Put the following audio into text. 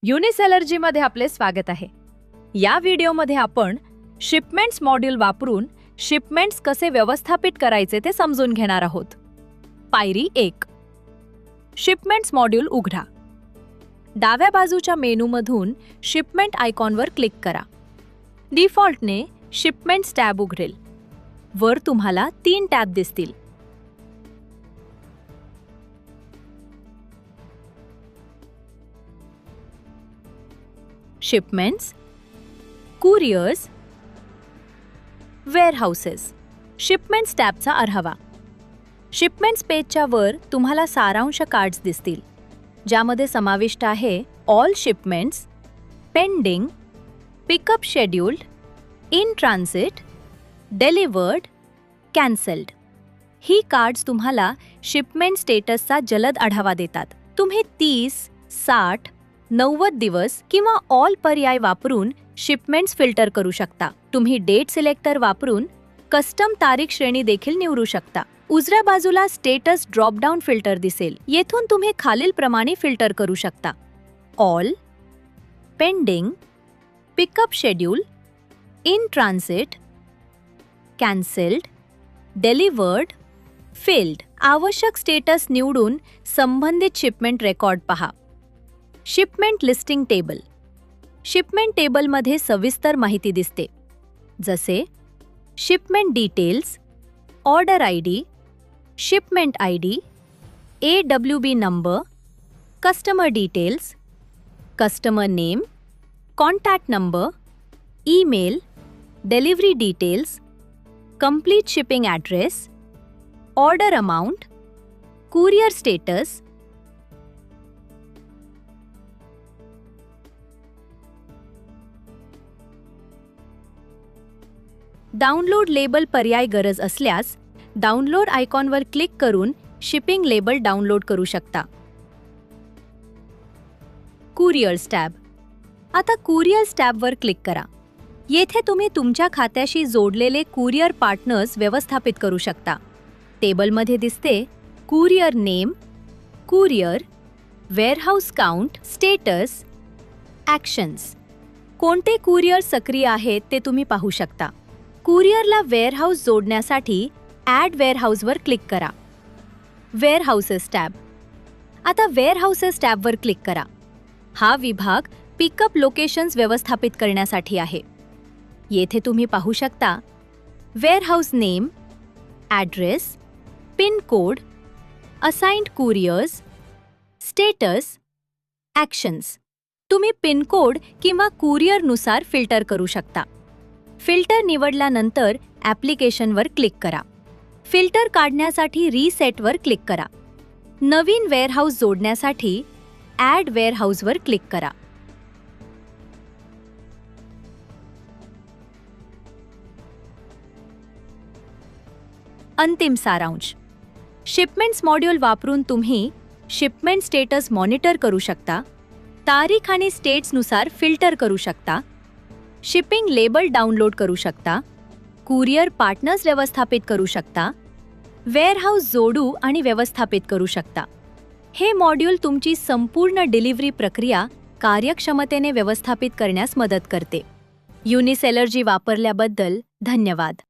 युनिसेलर्जीमध्ये आपले स्वागत आहे. या व्हिडिओमध्ये आपण शिपमेंट्स मॉड्यूल वापरून शिपमेंट्स कसे व्यवस्थापित करायचे ते समजून घेणार आहोत. पायरी 1. शिपमेंट्स मॉड्यूल उघडा. डाव्या बाजूच्या मेनूमधून शिपमेंट आयकॉनवर क्लिक करा. डिफॉल्टने शिपमेंट्स टॅब उघडेल. वर तुम्हाला 3 टॅब दिसतील. Shipments, couriers, warehouses. शिपमेंट्स टॅबचा आढावा. शिपमेंट्स पेजच्या वर तुम्हाला सारांश कार्ड्स दिसतील, ज्यामध्ये समाविष्ट आहे all shipments, pending, pickup scheduled, in transit, delivered, cancelled. He cards तुम्हाला शिपमेंट स्टेटसचा जलद आढावा देतात. तुम्ही 30, 60, 90 दिवस किंवा ऑल पर्याय वापरून शिपमेंट्स फिल्टर करू शकता. तुम्ही डेट सिलेक्टर वापरून कस्टम तारीख श्रेणी देखील निवडू शकता. उजव्या बाजूला स्टेटस ड्रॉपडाऊन फिल्टर दिसेल. येथून तुम्ही खालील प्रमाणे फिल्टर करू शकता: all, pending, pickup schedule, in transit, cancelled, delivered, failed. आवश्यक स्टेटस निवडून संबंधित शिपमेंट रेकॉर्ड पहा. Shipment listing table. शिपमेंट टेबलमध्ये सविस्तर माहिती दिसते, जसे shipment details, order ID, shipment ID, AWB number, customer details, customer name, contact number, email, delivery details, complete shipping address, order amount, courier status. Download label पर्याय गरज असल्यास download आयकॉनवर click करून शिपिंग लेबल डाउनलोड करू शकता. Couriers tab. आता couriers टॅबवर click करा. येथे तुम्ही तुमच्या खात्याशी जोडलेले कुरिअर पार्टनर्स व्यवस्थापित करू शकता. टेबलमध्ये दिसते courier name, courier, warehouse count, status, actions. कोणते कुरिअर सक्रिय आहेत ते तुम्ही पाहू शकता. कुरिअरला वेअरहाऊस जोडण्यासाठी ॲड वेअरहाऊसवर क्लिक करा. Warehouses tab. आता वेअरहाऊसेस टॅबवर क्लिक करा. हा विभाग पिकअप लोकेशन्स व्यवस्थापित करण्यासाठी आहे. येथे तुम्ही पाहू शकता warehouse name, address, pin code, assigned couriers, status, actions. तुम्ही पिन कोड किंवा कुरिअरनुसार फिल्टर करू शकता. फिल्टर निवडल्यानंतर ॲप्लिकेशनवर क्लिक करा. फिल्टर काढण्यासाठी रिसेटवर क्लिक करा. नवीन वेअरहाऊस जोडण्यासाठी ॲड वेअरहाऊसवर क्लिक करा. अंतिम सारांश. शिपमेंट्स मॉड्यूल वापरून तुम्ही शिपमेंट स्टेटस मॉनिटर करू शकता, तारीख आणि स्टेट्सनुसार फिल्टर करू शकता, शिपिंग लेबल डाउनलोड करू शकता, कुरिअर पार्टनर्स व्यवस्थापित करू शकता, वेअरहाऊस जोडू आणि व्यवस्थापित करू शकता. हे मॉड्यूल तुमची संपूर्ण डिलिव्हरी प्रक्रिया कार्यक्षमतेने व्यवस्थापित करण्यास मदत करते. युनिसेलर्जी वापरल्याबद्दल धन्यवाद.